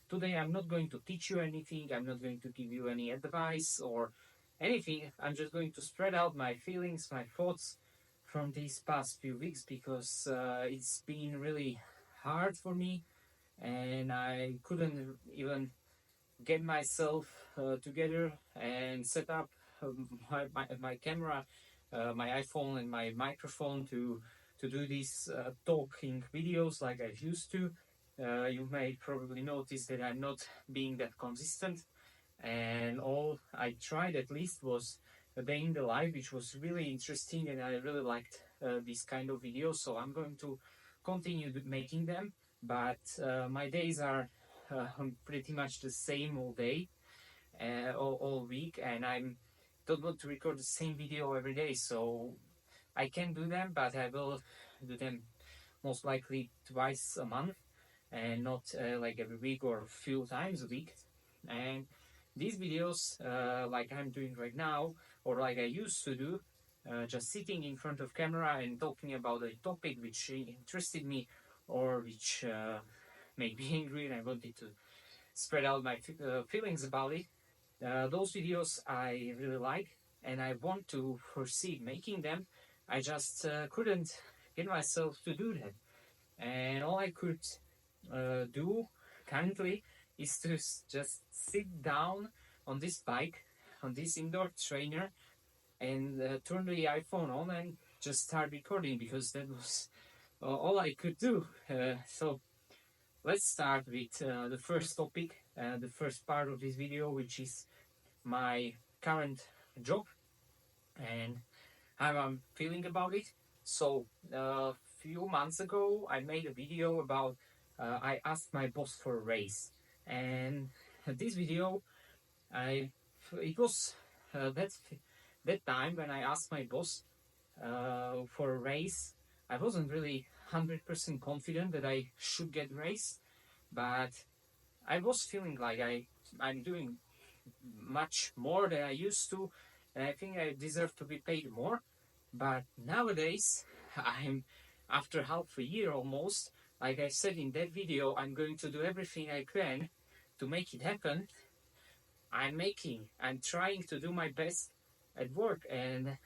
today I'm not going to teach you anything, I'm not going to give you any advice or anything. I'm just going to spread out my feelings, my thoughts from these past few weeks because it's been really hard for me and I couldn't even get myself together and set up my camera, my iPhone, and my microphone to do these talking videos like I used to. You may probably notice that I'm not being that consistent, and all I tried at least was a day in the life, which was really interesting, and I really liked these kind of videos. So I'm going to continue making them, but my days are pretty much the same all day, all week, and I'm don't want to record the same video every day. So I can do them, but I will do them most likely twice a month and not like every week or a few times a week. And these videos, like I'm doing right now, or like I used to do, just sitting in front of camera and talking about a topic which interested me or which made me angry and I wanted to spread out my feelings about it. Those videos I really like and I want to proceed making them. I just couldn't get myself to do that. And all I could do currently is to just sit down on this bike, on this indoor trainer, and turn the iPhone on and just start recording because that was all I could do. So let's start with the first topic, the first part of this video, which is my current job and how I'm feeling about it. So a few months ago, I made a video about I asked my boss for a raise, and this video, I it was that time when I asked my boss for a raise. I wasn't really 100% confident that I should get raised, but I was feeling like I'm doing much more than I used to, and I think I deserve to be paid more. But nowadays, I'm after half a year almost, like I said in that video, I'm going to do everything I can to make it happen. I'm trying to do my best at work, and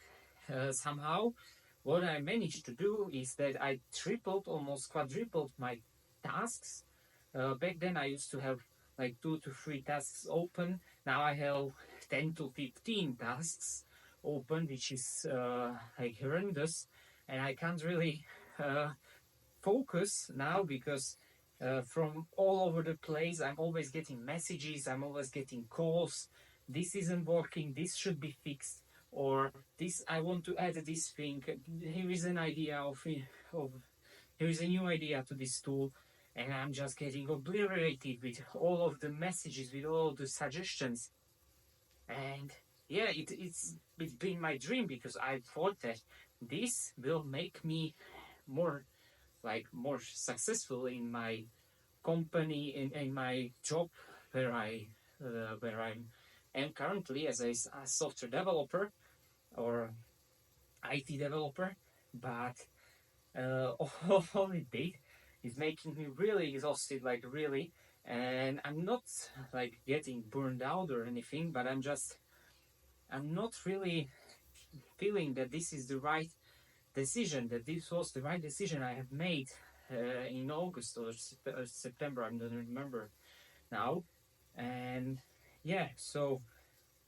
somehow what I managed to do is that I tripled, almost quadrupled my tasks. Back then, I used to have like 2 to 3 tasks open. Now I have 10 to 15 tasks open, which is like horrendous, and I can't really uh, focus now because from all over the place, I'm always getting messages, I'm always getting calls. This isn't working, this should be fixed, or this I want to add this thing. Here is an idea of here is a new idea to this tool, and I'm just getting obliterated with all of the messages, with all of the suggestions. And yeah, it's been my dream because I thought that this will make me more more successful in my company in my job where I'm am currently as a software developer or IT developer, but all it did is making me really exhausted, like really, and I'm not like getting burned out or anything, but I'm not really feeling that this is the right decision, that this was the right decision I have made in August or September, I don't remember now. And yeah, so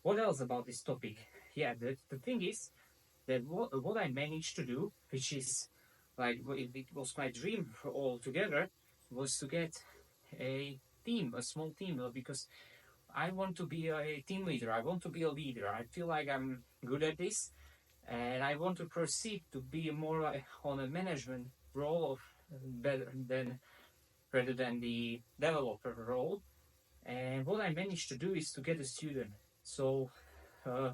what else about this topic? Yeah, the thing is that what I managed to do, which is like it was my dream for all together, was to get a team, a small team, because I want to be a team leader. I want to be a leader. I feel like I'm good at this, and I want to proceed to be more like on a management role of better than rather than the developer role. And what I managed to do is to get a student. So uh,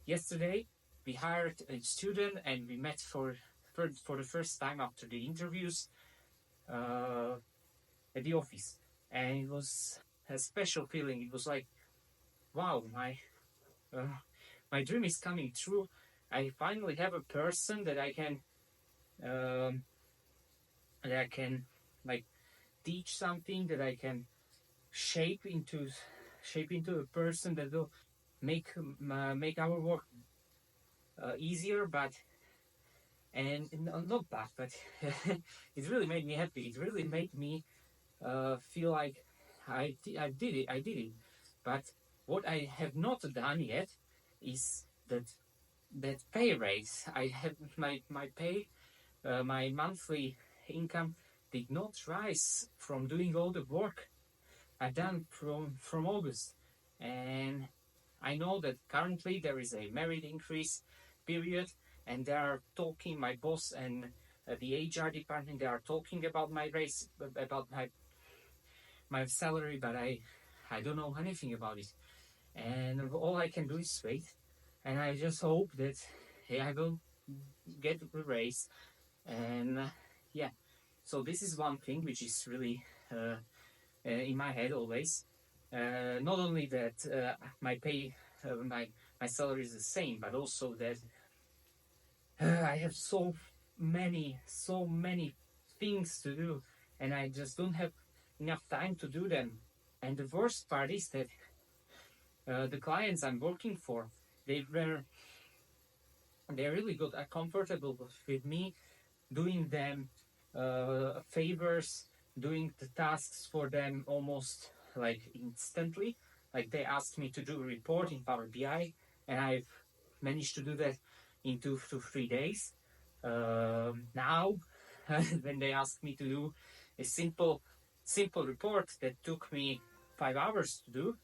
yesterday we hired a student and we met for the first time after the interviews uh, at the office, and it was a special feeling. It was like, wow, uh, my dream is coming true. I finally have a person um, that I can like teach something, that I can shape into a person that will make our work easier, but not bad, but it really made me happy. It really made me feel like I did it. But what I have not done yet is that pay raise. I have my pay, my monthly income did not rise from doing all the work I've done from August, and I know that currently there is a merit increase period, and they are talking. My boss and the HR department, they are talking about my raise, about my salary, but I don't know anything about it, and all I can do is wait, and I just hope that I will get a raise, and yeah. So this is one thing which is really in my head always. Not only that my pay, my salary is the same, but also that I have so many things to do, and I just don't have enough time to do them. And the worst part is that the clients I'm working for, they were they really got comfortable with me doing them favors, doing the tasks for them almost like instantly. Like they asked me to do a report in Power BI, and I've managed to do that in 2 to 3 days. Now, when they ask me to do a simple report that took me 5 hours to do,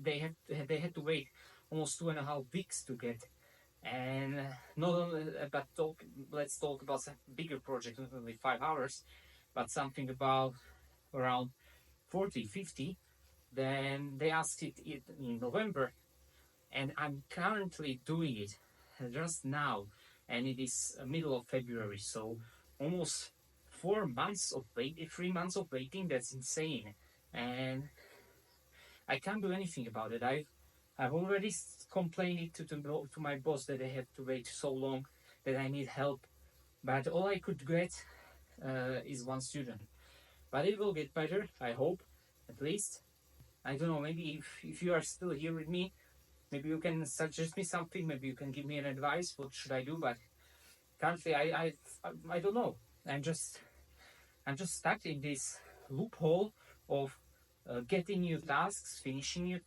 they had to wait almost 2.5 weeks to get. And not only, but let's talk about some bigger project, not only 5 hours, but something about around 40, 50. Then they asked it in November, and I'm currently doing it just now, and it is middle of February, so almost 4 months of waiting, 3 months of waiting. That's insane, and I can't do anything about it. I've already complained to my boss that I have to wait so long, that I need help, but all I could get is one student. But it will get better, I hope, at least. I don't know, maybe if you are still here with me, maybe you can suggest me something, maybe you can give me an advice, what should I do, but currently I don't know. I'm just stuck in this loophole of getting new tasks, finishing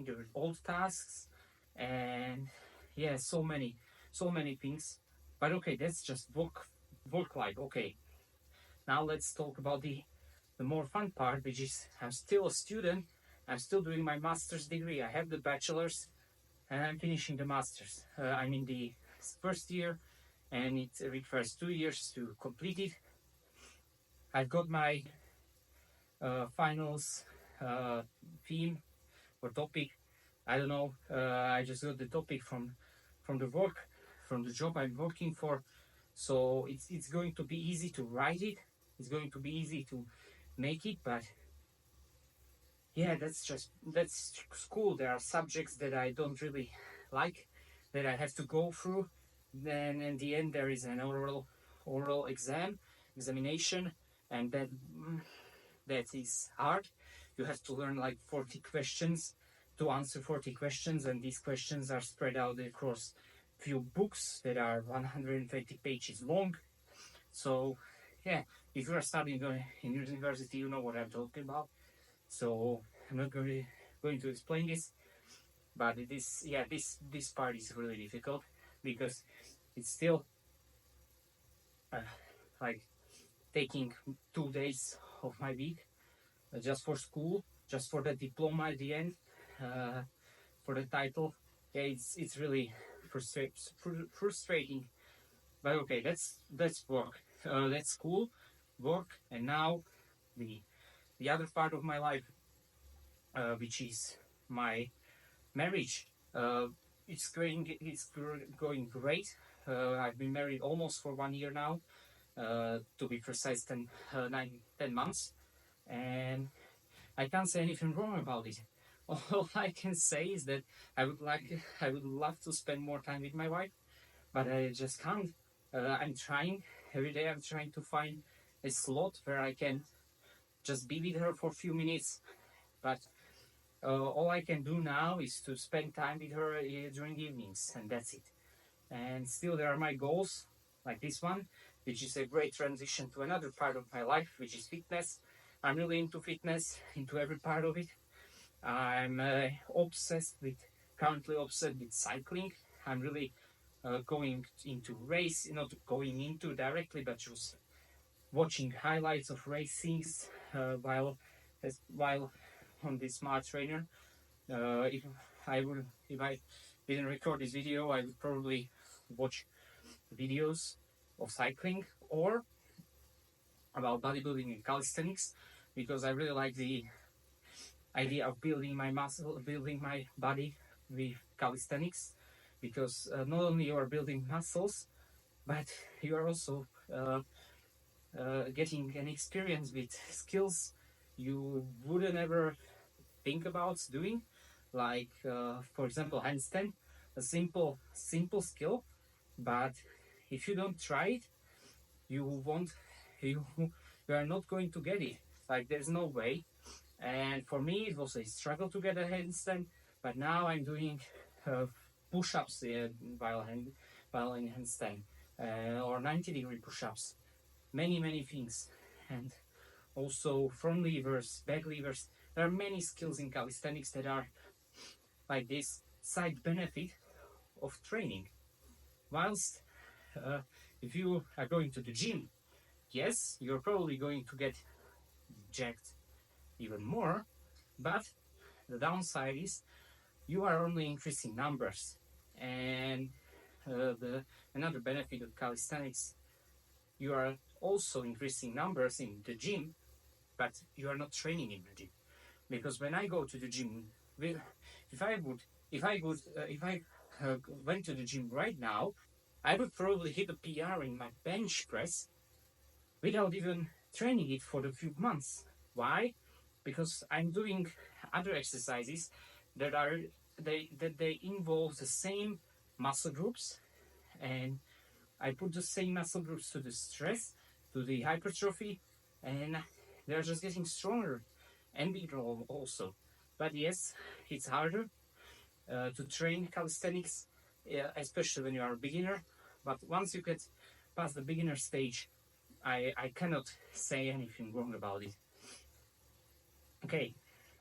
the old tasks, and yeah, so many things. But okay, that's just work life. Okay, now let's talk about the more fun part, which is I'm still a student. I'm still doing my master's degree. I have the bachelor's, and I'm finishing the master's. I'm in the first year, and it requires 2 years to complete it. I've got my finals theme or topic. I don't know. I just got the topic from the work, from the job I'm working for. So it's going to be easy to write it. It's going to be easy to make it, but yeah, that's school. There are subjects that I don't really like, that I have to go through. Then in the end there is an oral examination, and that is hard. You have to learn like 40 questions to answer 40 questions, and these questions are spread out across few books that are 120 pages long. So yeah, if you are studying in university, you know what I'm talking about. So I'm not going to explain this, but it is, yeah, this part is really difficult because it's still like taking 2 days of my week just for school, just for the diploma at the end, uh, for the title. Yeah, it's really frustrating. But okay, that's work, that's school, work, and now the other part of my life, which is my marriage. It's going great. I've been married almost for 1 year now, to be precise, 10 months, and I can't say anything wrong about it. All I can say is that I would love to spend more time with my wife, but I just can't. I'm trying every day. I'm trying to find a slot where I can just be with her for a few minutes. But all I can do now is to spend time with her during evenings, and that's it. And still, there are my goals, like this one, which is a great transition to another part of my life, which is fitness. I'm really into fitness, into every part of it. I'm currently obsessed with cycling. I'm really going into race, not going into directly, but just watching highlights of racings while on this smart trainer. If if I didn't record this video, I would probably watch videos of cycling or about bodybuilding and calisthenics, because I really like the idea of building my muscle, building my body with calisthenics, because not only you are building muscles, but you are also getting an experience with skills you wouldn't ever think about doing, like for example handstand, a simple skill, but if you don't try it, you won't you you are not going to get it. Like, there's no way. And for me it was a struggle to get a handstand, but now I'm doing uh, push-ups while in handstand, or 90-degree push-ups, many things, and also front levers, back levers. There are many skills in calisthenics that are like this side benefit of training. Whilst if you are going to the gym, yes, you're probably going to get jacked even more, but the downside is you are only increasing numbers. And the another benefit of calisthenics, you are also increasing numbers in the gym, but you are not training in the gym. Because when I go to the gym, if I went to the gym right now, I would probably hit a PR in my bench press without even training it for a few months. Why? Because I'm doing other exercises that they involve the same muscle groups, and I put the same muscle groups to the stress, to the hypertrophy, and they're just getting stronger and bigger also. But yes, it's harder to train calisthenics, especially when you are a beginner. But once you get past the beginner stage, I cannot say anything wrong about it. Okay,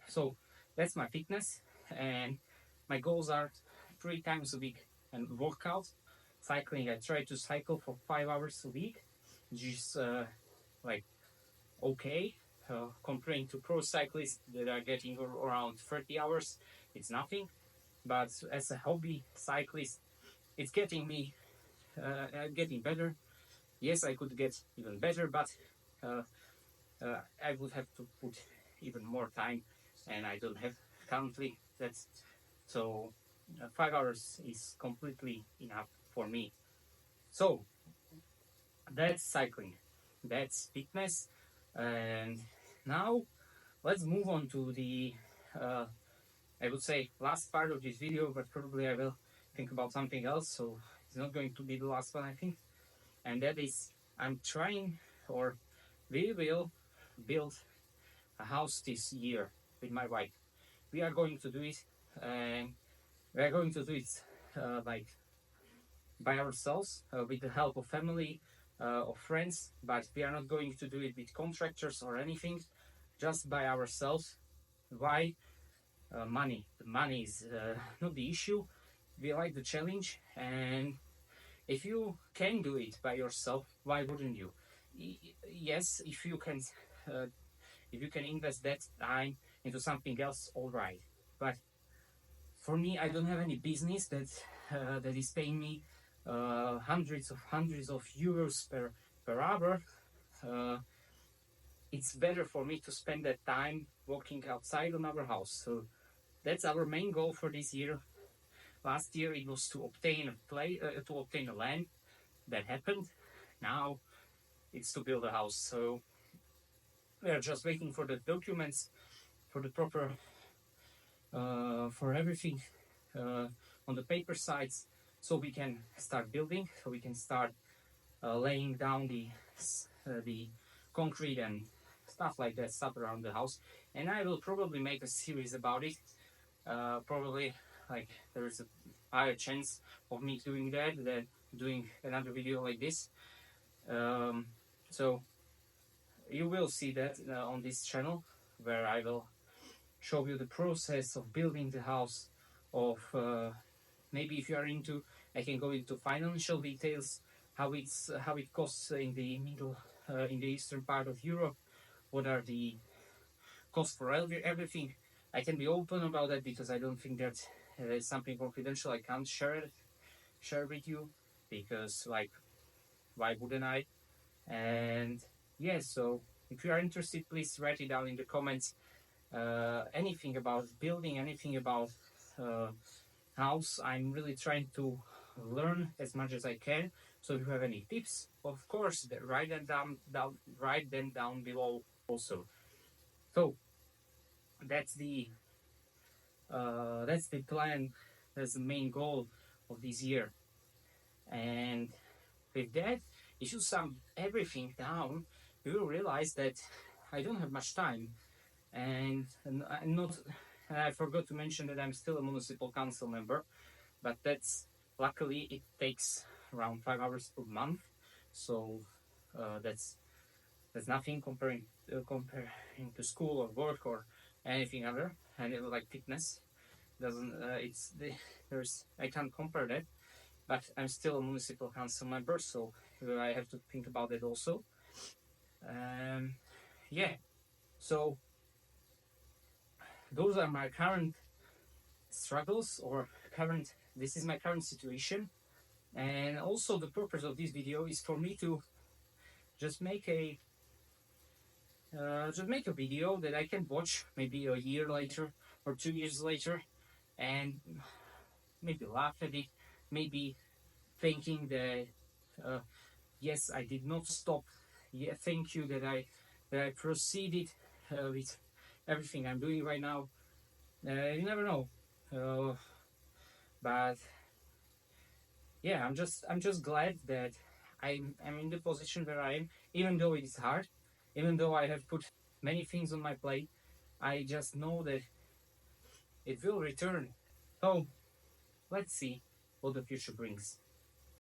so that's my fitness, and my goals are 3 times a week and workout. Cycling, I try to cycle for 5 hours a week, which is like okay. Comparing to pro cyclists that are getting around 30 hours, it's nothing. But as a hobby cyclist, it's getting me getting better. Yes, I could get even better, but uh, I would have to put even more time, and I don't have currently. That's so 5 hours is completely enough for me. So that's cycling, that's fitness, and now let's move on to the I would say last part of this video, but probably I will think about something else. So it's not going to be the last one, I think, and that is I'm trying, or we will build a house this year with my wife. We are going to do it, and we are going to do it like by ourselves, with the help of family, of friends, but we are not going to do it with contractors or anything, just by ourselves. Why? Money. The money is not the issue. We like the challenge, and if you can do it by yourself, why wouldn't you? Yes, uh, if you can invest that time into something else, all right. But for me, I don't have any business that is paying me hundreds of euros per hour. Uh, it's better for me to spend that time working outside on our house. So that's our main goal for this year. Last year it was to obtain to obtain a land. That happened. Now it's to build a house. So we are just waiting for the documents, for the proper for everything on the paper sides, so we can start building, so we can start laying down the concrete and stuff like that, stuff around the house, and I will probably make a series about it. Probably, like, there is a higher chance of me doing that than doing another video like this. So you will see that on this channel, where I will show you the process of building the house, of maybe if you are into, I can go into financial details, how it costs in the middle, in the eastern part of Europe, what are the costs for everything. I can be open about that because I don't think that is something confidential. I can't share with you because, like, why wouldn't I? And yeah, so if you are interested, please write it down in the comments. Anything about building, anything about house. I'm really trying to learn as much as I can. So if you have any tips, of course, write them down below also. So that's the plan. That's the main goal of this year. And with that, if you sum everything down, you will realize that I don't have much time, and I'm not. I forgot to mention that I'm still a municipal council member, but that's luckily it takes around 5 hours per month, so that's nothing comparing to school or work or anything other, and like fitness doesn't there's I can't compare that, but I'm still a municipal council member, so I have to think about it also. Yeah, so those are my current struggles, or this is my current situation. And also the purpose of this video is for me to just make a video that I can watch maybe a year later or 2 years later, and maybe laugh at it, maybe thinking that yes, I did not stop. Yeah, thank you that I proceeded with everything I'm doing right now. You never know, but yeah, I'm just glad that I'm in the position where I am, even though it is hard, even though I have put many things on my plate. I just know that it will return. So let's see what the future brings.